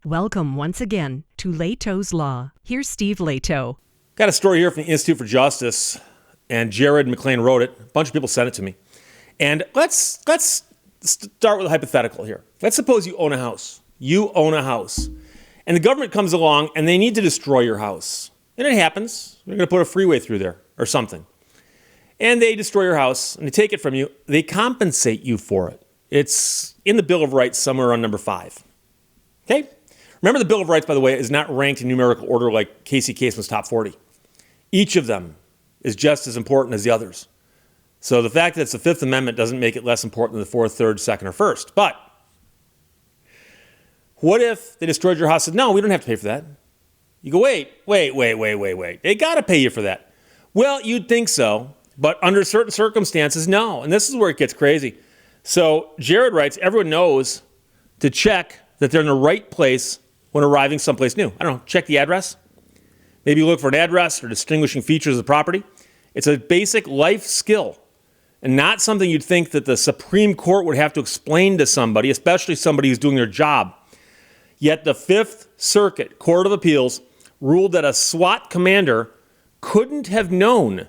Welcome once again to Lehto's Law. Here's Steve Lehto. Got a story here from the Institute for Justice, and Jared McLean wrote it. A bunch of people sent it to me. And let's start with a hypothetical here. Let's suppose you own a house. You own a house. And the government comes along and they need to destroy your house. And it happens. They're going to put a freeway through there or something. And they destroy your house and they take it from you. They compensate you for it. It's in the Bill of Rights somewhere on number 5. Okay? Remember, the Bill of Rights, by the way, is not ranked in numerical order like Casey Kaseman's top 40. Each of them is just as important as the others. So the fact that it's the Fifth Amendment doesn't make it less important than the 4th, 3rd, 2nd, or 1st. But what if they destroyed your house and said, no, we don't have to pay for that? You go, wait. They got to pay you for that. Well, you'd think so, but under certain circumstances, no. And this is where it gets crazy. So Jared writes, everyone knows to check that they're in the right place when arriving someplace new. I don't know, check the address. Maybe look for an address or distinguishing features of the property. It's a basic life skill and not something you'd think that the Supreme Court would have to explain to somebody, especially somebody who's doing their job. Yet the Fifth Circuit Court of Appeals ruled that a SWAT commander couldn't have known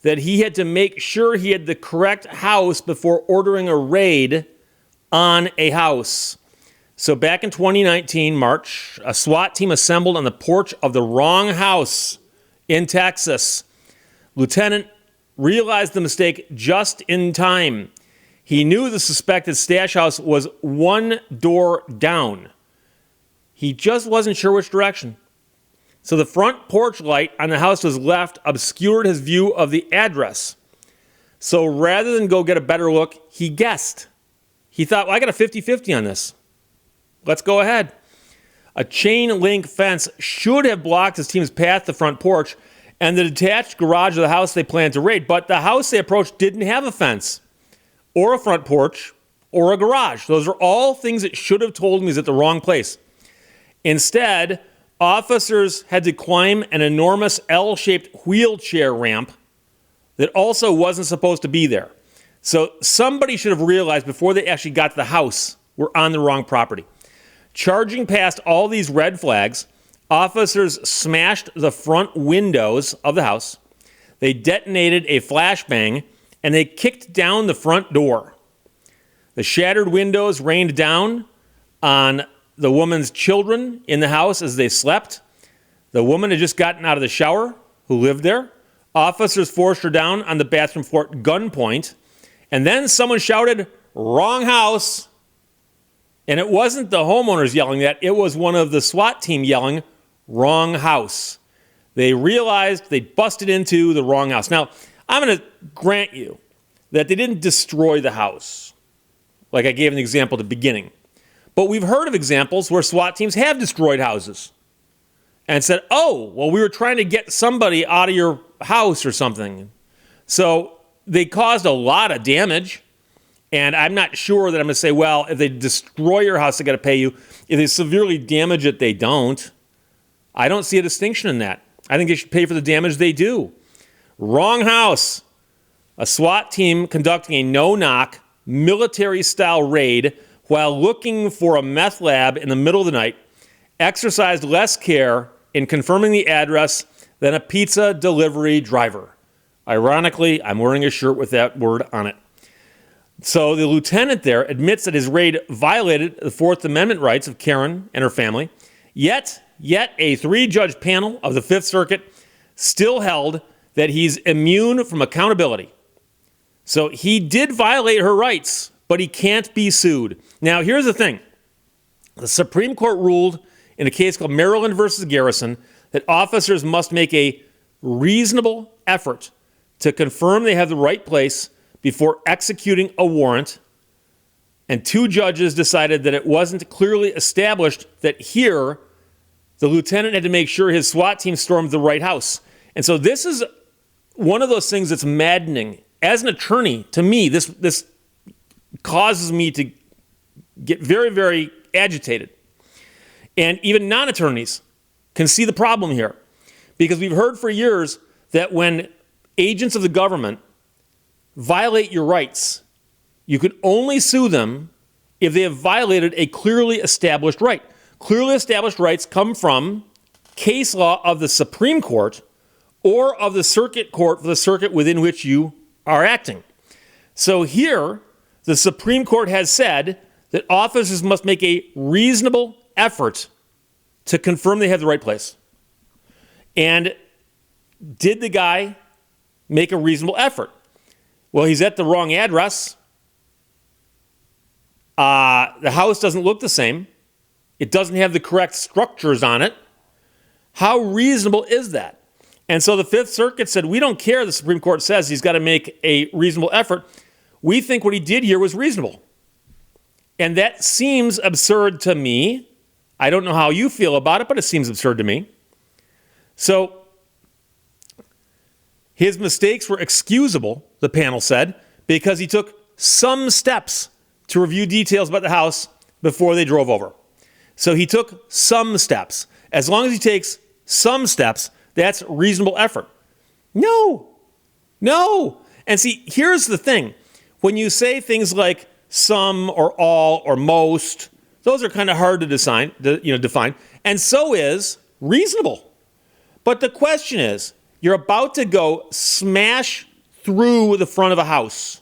that he had to make sure he had the correct house before ordering a raid on a house. So back in 2019, March, a SWAT team assembled on the porch of the wrong house in Texas. Lieutenant realized the mistake just in time. He knew the suspected stash house was one door down. He just wasn't sure which direction. So the front porch light on the house to his left obscured his view of the address. So rather than go get a better look, he guessed. He thought, well, I got a 50-50 on this. Let's go ahead. A chain link fence should have blocked his team's path to the front porch and the detached garage of the house they planned to raid. But the house they approached didn't have a fence or a front porch or a garage. Those are all things that should have told him he's at the wrong place. Instead, officers had to climb an enormous L-shaped wheelchair ramp that also wasn't supposed to be there. So somebody should have realized before they actually got to the house, we're on the wrong property. Charging past all these red flags, officers smashed the front windows of the house. They detonated a flashbang, and they kicked down the front door. The shattered windows rained down on the woman's children in the house as they slept. The woman had just gotten out of the shower, who lived there. Officers forced her down on the bathroom floor at gunpoint. And then someone shouted, "Wrong house." And it wasn't the homeowners yelling that. It was one of the SWAT team yelling, "Wrong house." They realized they busted into the wrong house. Now, I'm going to grant you that they didn't destroy the house, like I gave an example at the beginning. But we've heard of examples where SWAT teams have destroyed houses and said, oh, well, we were trying to get somebody out of your house or something. So they caused a lot of damage. And I'm not sure that I'm going to say, well, if they destroy your house, they got to pay you. If they severely damage it, they don't. I don't see a distinction in that. I think they should pay for the damage they do. Wrong house. A SWAT team conducting a no-knock, military-style raid while looking for a meth lab in the middle of the night exercised less care in confirming the address than a pizza delivery driver. Ironically, I'm wearing a shirt with that word on it. So the lieutenant there admits that his raid violated the Fourth Amendment rights of Karen and her family. Yet a 3-judge panel of the Fifth Circuit still held that he's immune from accountability. So he did violate her rights, but he can't be sued. Now, here's the thing. The Supreme Court ruled in a case called Maryland versus Garrison that officers must make a reasonable effort to confirm they have the right place before executing a warrant, and 2 judges decided that it wasn't clearly established that here the lieutenant had to make sure his SWAT team stormed the right house. And so this is one of those things that's maddening. As an attorney, to me, this causes me to get very, very agitated. And even non-attorneys can see the problem here, because we've heard for years that when agents of the government violate your rights, you can only sue them if they have violated a clearly established right. Clearly established rights come from case law of the Supreme Court or of the circuit court for the circuit within which you are acting. So here, the Supreme Court has said that officers must make a reasonable effort to confirm they have the right place. And did the guy make a reasonable effort? Well, he's at the wrong address. The house doesn't look the same. It doesn't have the correct structures on it. How reasonable is that? And so the Fifth Circuit said, we don't care. The Supreme Court says he's got to make a reasonable effort. We think what he did here was reasonable. And that seems absurd to me. I don't know how you feel about it, but it seems absurd to me. So his mistakes were excusable, the panel said, because he took some steps to review details about the house before they drove over. So he took some steps. As long as he takes some steps, that's reasonable effort. No. And see, here's the thing. When you say things like some or all or most, those are kind of hard to define. And so is reasonable. But the question is, you're about to go smash through the front of a house,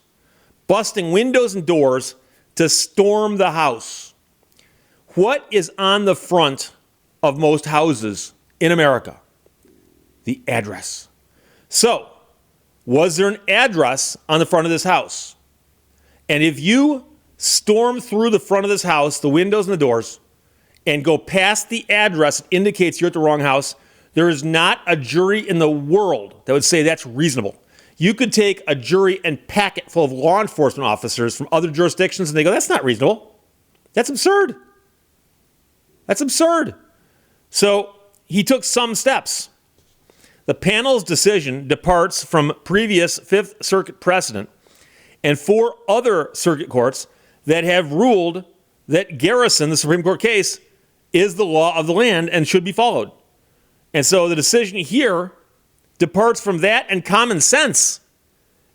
busting windows and doors to storm the house. What is on the front of most houses in America? The address. So, was there an address on the front of this house? And if you storm through the front of this house, the windows and the doors, and go past the address that indicates you're at the wrong house, there is not a jury in the world that would say that's reasonable. You could take a jury and pack it full of law enforcement officers from other jurisdictions, and they go, that's not reasonable. That's absurd. That's absurd. So he took some steps. The panel's decision departs from previous Fifth Circuit precedent and 4 other circuit courts that have ruled that Garrison, the Supreme Court case, is the law of the land and should be followed. And so the decision here departs from that and common sense.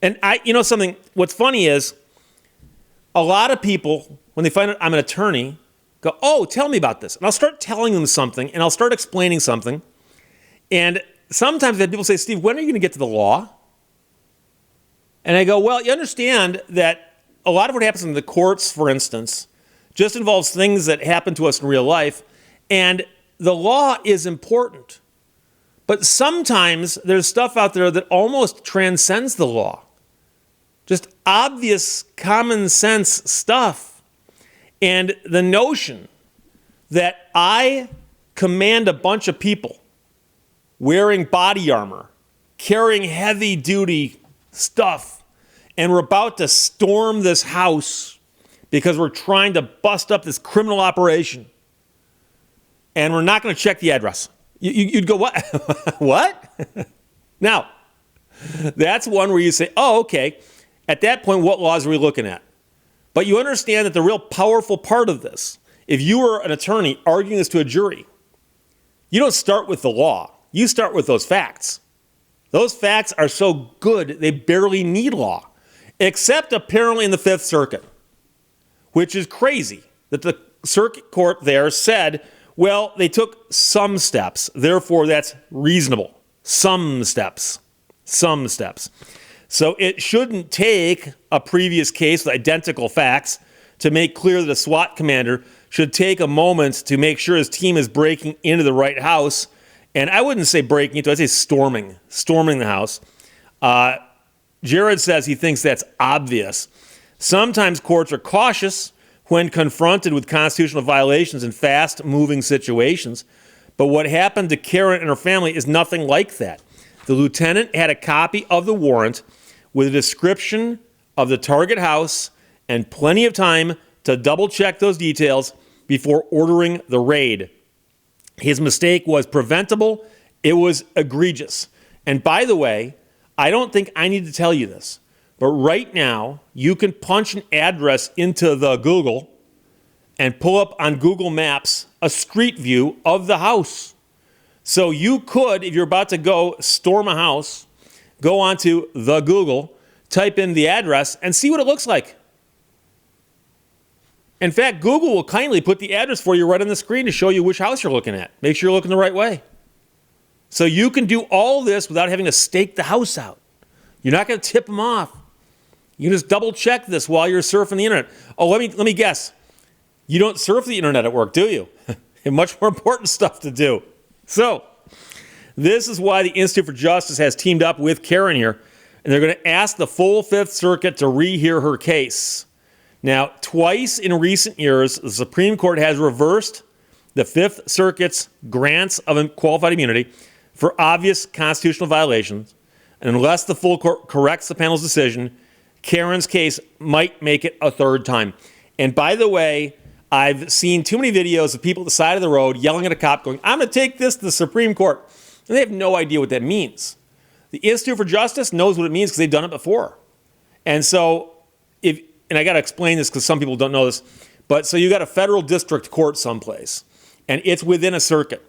And something, what's funny is a lot of people, when they find out I'm an attorney, go, oh, tell me about this. And I'll start telling them something, and I'll start explaining something. And sometimes I've had people say, Steve, when are you going to get to the law? And I go, well, you understand that a lot of what happens in the courts, for instance, just involves things that happen to us in real life. And the law is important. But sometimes there's stuff out there that almost transcends the law. Just obvious common sense stuff. And the notion that I command a bunch of people wearing body armor, carrying heavy duty stuff, and we're about to storm this house because we're trying to bust up this criminal operation, and we're not going to check the address. You'd go, what? What? Now, that's one where you say, oh, okay. At that point, what laws are we looking at? But you understand that the real powerful part of this, if you were an attorney arguing this to a jury, you don't start with the law. You start with those facts. Those facts are so good, they barely need law, except apparently in the Fifth Circuit, which is crazy that the circuit court there said, well, they took some steps, therefore that's reasonable. Some steps. So it shouldn't take a previous case with identical facts to make clear that a SWAT commander should take a moment to make sure his team is breaking into the right house. And I wouldn't say breaking into, I'd say storming the house. Jared says he thinks that's obvious. Sometimes courts are cautious when confronted with constitutional violations in fast-moving situations. But what happened to Karen and her family is nothing like that. The lieutenant had a copy of the warrant with a description of the target house and plenty of time to double-check those details before ordering the raid. His mistake was preventable. It was egregious. And by the way, I don't think I need to tell you this, but right now, you can punch an address into the Google and pull up on Google Maps a street view of the house. So you could, if you're about to go storm a house, go onto the Google, type in the address, and see what it looks like. In fact, Google will kindly put the address for you right on the screen to show you which house you're looking at. Make sure you're looking the right way. So you can do all this without having to stake the house out. You're not going to tip them off. You can just double check this while you're surfing the internet. Oh, let me guess. You don't surf the internet at work, do you? You have much more important stuff to do. So this is why the Institute for Justice has teamed up with Karen here, and they're going to ask the full Fifth Circuit to rehear her case. Now, twice in recent years, the Supreme Court has reversed the Fifth Circuit's grants of qualified immunity for obvious constitutional violations, and unless the full court corrects the panel's decision, Karen's case might make it a third time. And by the way, I've seen too many videos of people at the side of the road yelling at a cop going, I'm going to take this to the Supreme Court. And they have no idea what that means. The Institute for Justice knows what it means because they've done it before. And so, and I got to explain this because some people don't know this, but so you got a federal district court someplace, and it's within a circuit.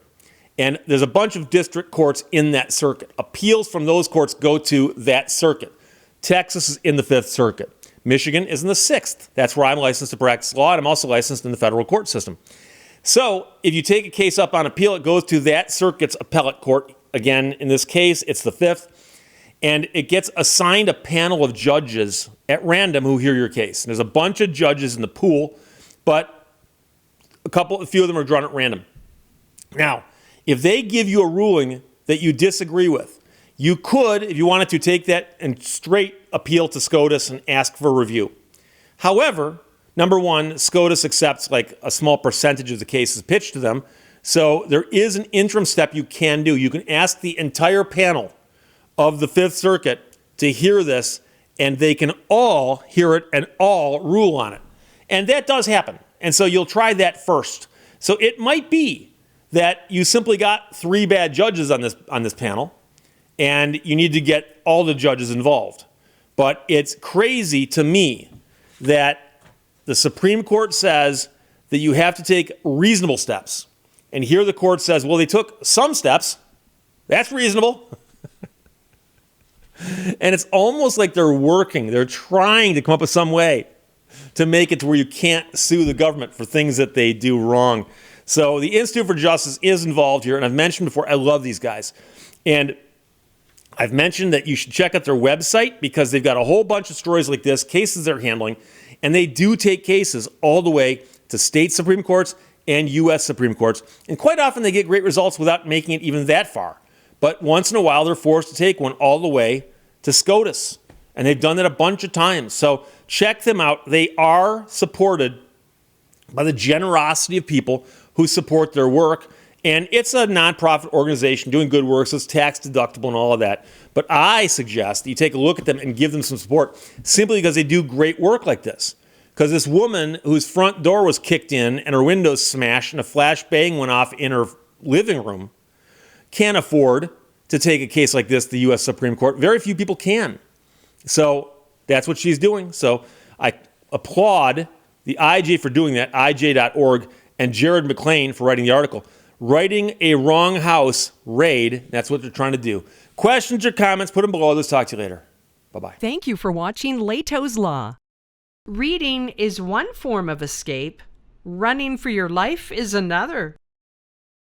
And there's a bunch of district courts in that circuit. Appeals from those courts go to that circuit. Texas is in the Fifth Circuit. Michigan is in the Sixth. That's where I'm licensed to practice law, and I'm also licensed in the federal court system. So if you take a case up on appeal, it goes to that circuit's appellate court. Again, in this case, it's the Fifth. And it gets assigned a panel of judges at random who hear your case. And there's a bunch of judges in the pool, but a few of them are drawn at random. Now, if they give you a ruling that you disagree with, you could, if you wanted to, take that and straight appeal to SCOTUS and ask for a review. However, number one, SCOTUS accepts like a small percentage of the cases pitched to them. So there is an interim step you can do. You can ask the entire panel of the Fifth Circuit to hear this, and they can all hear it and all rule on it. And that does happen. And so you'll try that first. So it might be that you simply got 3 bad judges on this panel, and you need to get all the judges involved. But it's crazy to me that the Supreme Court says that you have to take reasonable steps. And here the court says, well, they took some steps. That's reasonable. And it's almost like they're trying to come up with some way to make it to where you can't sue the government for things that they do wrong. So the Institute for Justice is involved here, and I've mentioned before, I love these guys. And I've mentioned that you should check out their website because they've got a whole bunch of stories like this, cases they're handling, and they do take cases all the way to state Supreme Courts and U.S. Supreme Courts. And quite often they get great results without making it even that far. But once in a while, they're forced to take one all the way to SCOTUS. And they've done that a bunch of times. So check them out. They are supported by the generosity of people who support their work. And it's a nonprofit organization doing good work, so it's tax deductible and all of that. But I suggest that you take a look at them and give them some support simply because they do great work like this. Because this woman whose front door was kicked in and her windows smashed and a flash bang went off in her living room can't afford to take a case like this to the U.S. Supreme Court. Very few people can. So that's what she's doing. So I applaud the IJ for doing that, IJ.org, and Jared McLean for writing the article. Writing a wrong house raid, that's what they're trying to do. Questions or comments, put them below. Let's talk to you later. Bye-bye. Thank you for watching Lehto's Law. Reading is one form of escape. Running for your life is another.